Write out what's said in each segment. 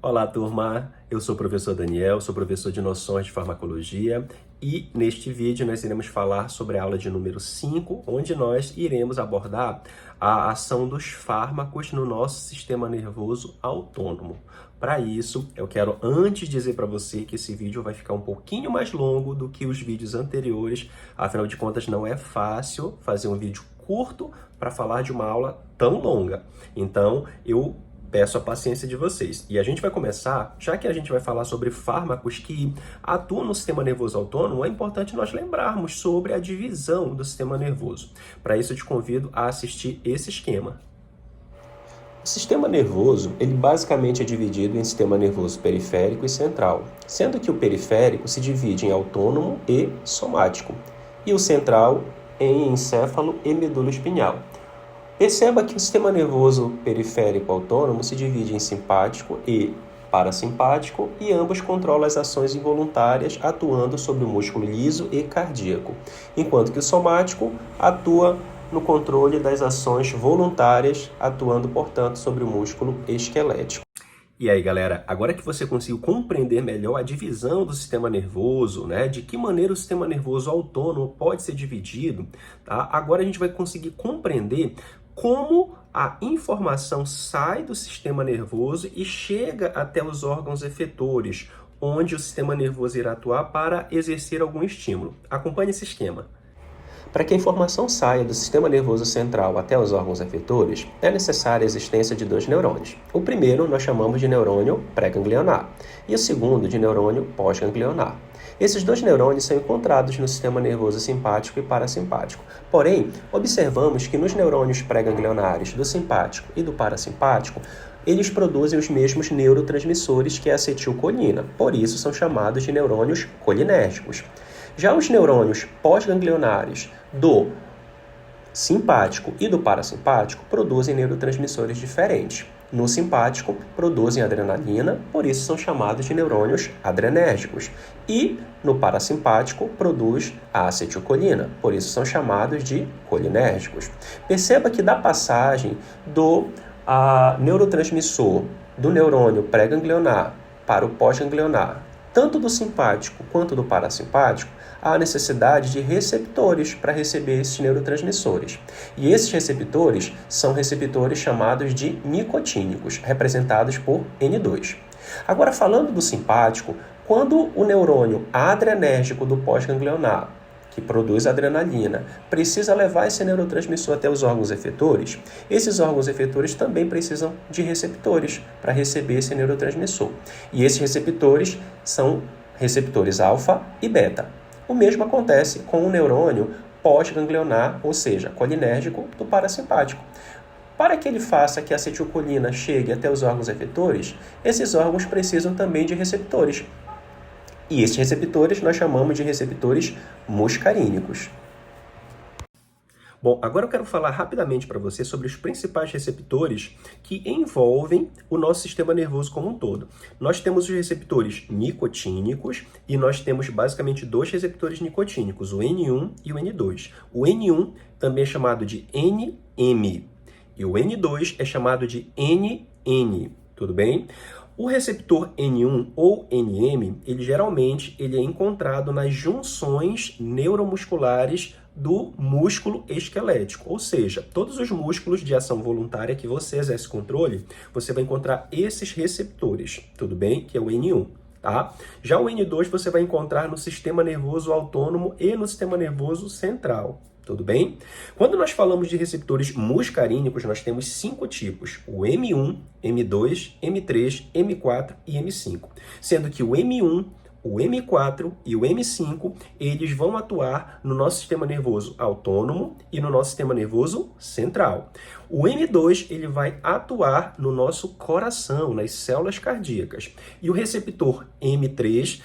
Olá, turma! Eu sou o professor Daniel, sou professor de Noções de Farmacologia e neste vídeo nós iremos falar sobre a aula de número 5, onde nós iremos abordar a ação dos fármacos no nosso sistema nervoso autônomo. Para isso, eu quero antes dizer para você que esse vídeo vai ficar um pouquinho mais longo do que os vídeos anteriores, afinal de contas não é fácil fazer um vídeo curto para falar de uma aula tão longa. Então, eu peço a paciência de vocês. E a gente vai começar, já que a gente vai falar sobre fármacos que atuam no sistema nervoso autônomo, é importante nós lembrarmos sobre a divisão do sistema nervoso. Para isso, eu te convido a assistir esse esquema. O sistema nervoso, ele basicamente é dividido em sistema nervoso periférico e central, sendo que o periférico se divide em autônomo e somático, e o central em encéfalo e medula espinhal. Perceba que o sistema nervoso periférico autônomo se divide em simpático e parasimpático e ambos controlam as ações involuntárias atuando sobre o músculo liso e cardíaco, enquanto que o somático atua no controle das ações voluntárias, atuando, portanto, sobre o músculo esquelético. E aí, galera, agora que você conseguiu compreender melhor a divisão do sistema nervoso, né, de que maneira o sistema nervoso autônomo pode ser dividido, tá? Agora a gente vai conseguir compreender como a informação sai do sistema nervoso e chega até os órgãos efetores, onde o sistema nervoso irá atuar para exercer algum estímulo. Acompanhe esse esquema. Para que a informação saia do sistema nervoso central até os órgãos efetores, é necessária a existência de dois neurônios. O primeiro nós chamamos de neurônio pré-ganglionar e o segundo de neurônio pós-ganglionar. Esses dois neurônios são encontrados no sistema nervoso simpático e parasimpático. Porém, observamos que nos neurônios pré-ganglionares do simpático e do parasimpático, eles produzem os mesmos neurotransmissores que a acetilcolina, por isso são chamados de neurônios colinérgicos. Já os neurônios pós-ganglionares do simpático e do parasimpático produzem neurotransmissores diferentes. No simpático, produzem adrenalina, por isso são chamados de neurônios adrenérgicos. E no parasimpático, produz a acetilcolina, por isso são chamados de colinérgicos. Perceba que da passagem do neurotransmissor do neurônio pré-ganglionar para o pós-ganglionar, tanto do simpático quanto do parasimpático, há necessidade de receptores para receber esses neurotransmissores. E esses receptores são receptores chamados de nicotínicos, representados por N2. Agora, falando do simpático, quando o neurônio adrenérgico do pós-ganglionar, que produz adrenalina, precisa levar esse neurotransmissor até os órgãos efetores, esses órgãos efetores também precisam de receptores para receber esse neurotransmissor. E esses receptores são receptores alfa e beta. O mesmo acontece com o neurônio pós-ganglionar, ou seja, colinérgico do parasimpático. Para que ele faça que a acetilcolina chegue até os órgãos efetores, esses órgãos precisam também de receptores. E esses receptores nós chamamos de receptores muscarínicos. Bom, agora eu quero falar rapidamente para você sobre os principais receptores que envolvem o nosso sistema nervoso como um todo. Nós temos os receptores nicotínicos e nós temos basicamente dois receptores nicotínicos, o N1 e o N2. O N1 também é chamado de NM e o N2 é chamado de NN, tudo bem? O receptor N1 ou NM, ele geralmente é encontrado nas junções neuromusculares do músculo esquelético, ou seja, todos os músculos de ação voluntária que você exerce controle, você vai encontrar esses receptores, tudo bem? Que é o N1, tá? Já o N2 você vai encontrar no sistema nervoso autônomo e no sistema nervoso central. Tudo bem? Quando nós falamos de receptores muscarínicos, nós temos 5 tipos, o M1, M2, M3, M4 e M5, sendo que o M1, o M4 e o M5, eles vão atuar no nosso sistema nervoso autônomo e no nosso sistema nervoso central. O M2, ele vai atuar no nosso coração, nas células cardíacas. E o receptor M3,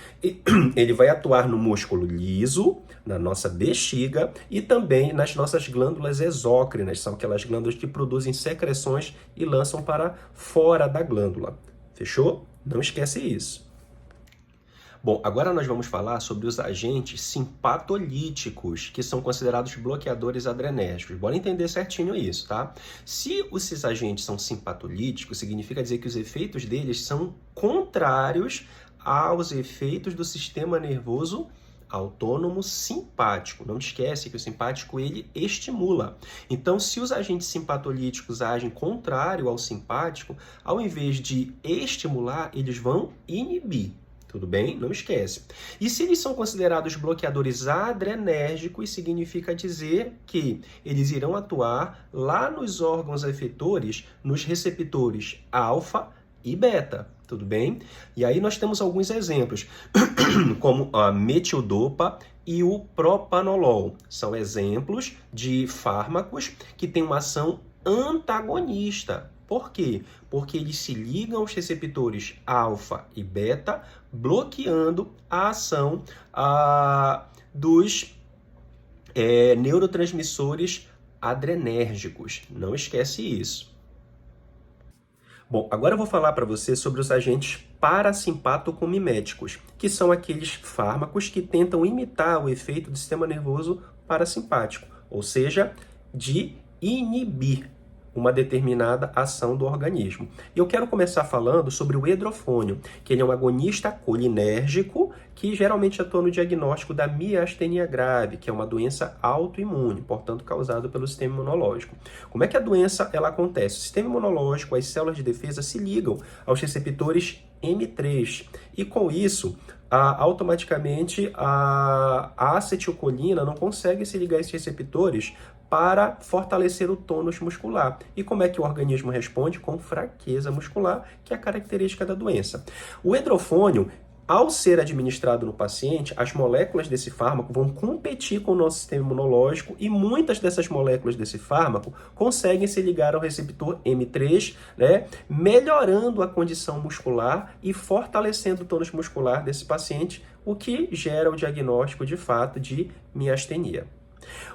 ele vai atuar no músculo liso, na nossa bexiga e também nas nossas glândulas exócrinas, são aquelas glândulas que produzem secreções e lançam para fora da glândula. Fechou? Não esquece isso. Bom, agora nós vamos falar sobre os agentes simpatolíticos, que são considerados bloqueadores adrenérgicos. Bora entender certinho isso, tá? Se esses agentes são simpatolíticos, significa dizer que os efeitos deles são contrários aos efeitos do sistema nervoso autônomo simpático. Não esquece que o simpático ele estimula. Então, se os agentes simpatolíticos agem contrário ao simpático, ao invés de estimular, eles vão inibir. Tudo bem? Não esquece. E se eles são considerados bloqueadores adrenérgicos, significa dizer que eles irão atuar lá nos órgãos efetores, nos receptores alfa e beta. Tudo bem? E aí nós temos alguns exemplos, como a metildopa e o propanolol. São exemplos de fármacos que têm uma ação antagonista. Por quê? Porque eles se ligam aos receptores alfa e beta, bloqueando a ação dos neurotransmissores adrenérgicos. Não esquece isso. Bom, agora eu vou falar para você sobre os agentes parasimpatocomiméticos, que são aqueles fármacos que tentam imitar o efeito do sistema nervoso parasimpático, ou seja, de inibir uma determinada ação do organismo. E eu quero começar falando sobre o edrofônio, que ele é um agonista colinérgico que geralmente atua no diagnóstico da miastenia grave, que é uma doença autoimune, portanto causada pelo sistema imunológico. Como é que a doença ela acontece? O sistema imunológico, as células de defesa se ligam aos receptores M3 e com isso automaticamente a acetilcolina não consegue se ligar a esses receptores para fortalecer o tônus muscular. E como é que o organismo responde? Com fraqueza muscular, que é a característica da doença. O edrofônio, ao ser administrado no paciente, as moléculas desse fármaco vão competir com o nosso sistema imunológico e muitas dessas moléculas desse fármaco conseguem se ligar ao receptor M3, né, melhorando a condição muscular e fortalecendo o tônus muscular desse paciente, o que gera o diagnóstico de fato de miastenia.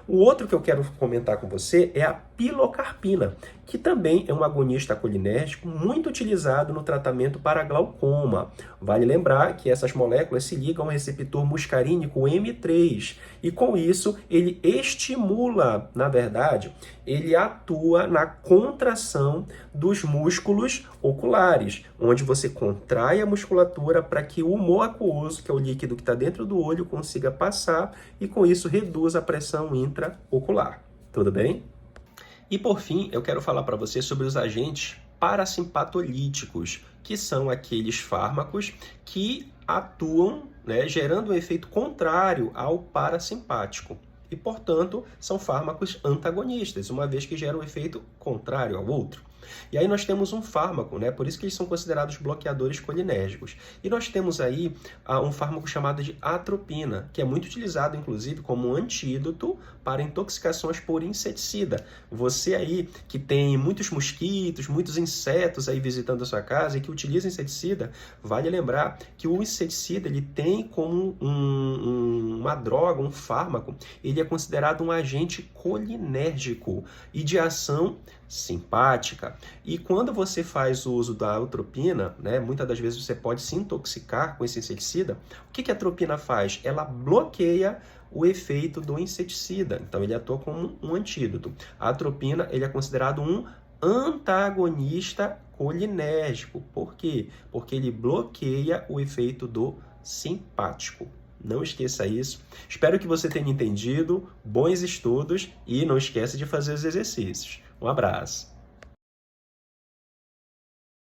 O outro que eu quero comentar com você é a pilocarpina, que também é um agonista colinérgico muito utilizado no tratamento para glaucoma. Vale lembrar que essas moléculas se ligam ao receptor muscarínico M3 e com isso ele estimula, na verdade, ele atua na contração dos músculos oculares, onde você contrai a musculatura para que o humor aquoso, que é o líquido que está dentro do olho, consiga passar e com isso reduz a pressão intraocular. Tudo bem? E por fim, eu quero falar para você sobre os agentes parasimpatolíticos, que são aqueles fármacos que atuam, né, gerando um efeito contrário ao parasimpático. E, portanto, são fármacos antagonistas, uma vez que geram um efeito contrário ao outro. E aí nós temos um fármaco, né? Por isso que eles são considerados bloqueadores colinérgicos. E nós temos aí um fármaco chamado de atropina, que é muito utilizado, inclusive, como antídoto para intoxicações por inseticida. Você aí que tem muitos mosquitos, muitos insetos aí visitando a sua casa e que utiliza inseticida, vale lembrar que o inseticida ele tem como uma droga, um fármaco, ele é considerado um agente colinérgico e de ação simpática. E quando você faz o uso da atropina, né, muitas das vezes você pode se intoxicar com esse inseticida. O que a atropina faz? Ela bloqueia o efeito do inseticida. Então ele atua como um antídoto. A atropina ele é considerado um antagonista colinérgico. Por quê? Porque ele bloqueia o efeito do simpático. Não esqueça isso. Espero que você tenha entendido. Bons estudos e não esqueça de fazer os exercícios. Um abraço.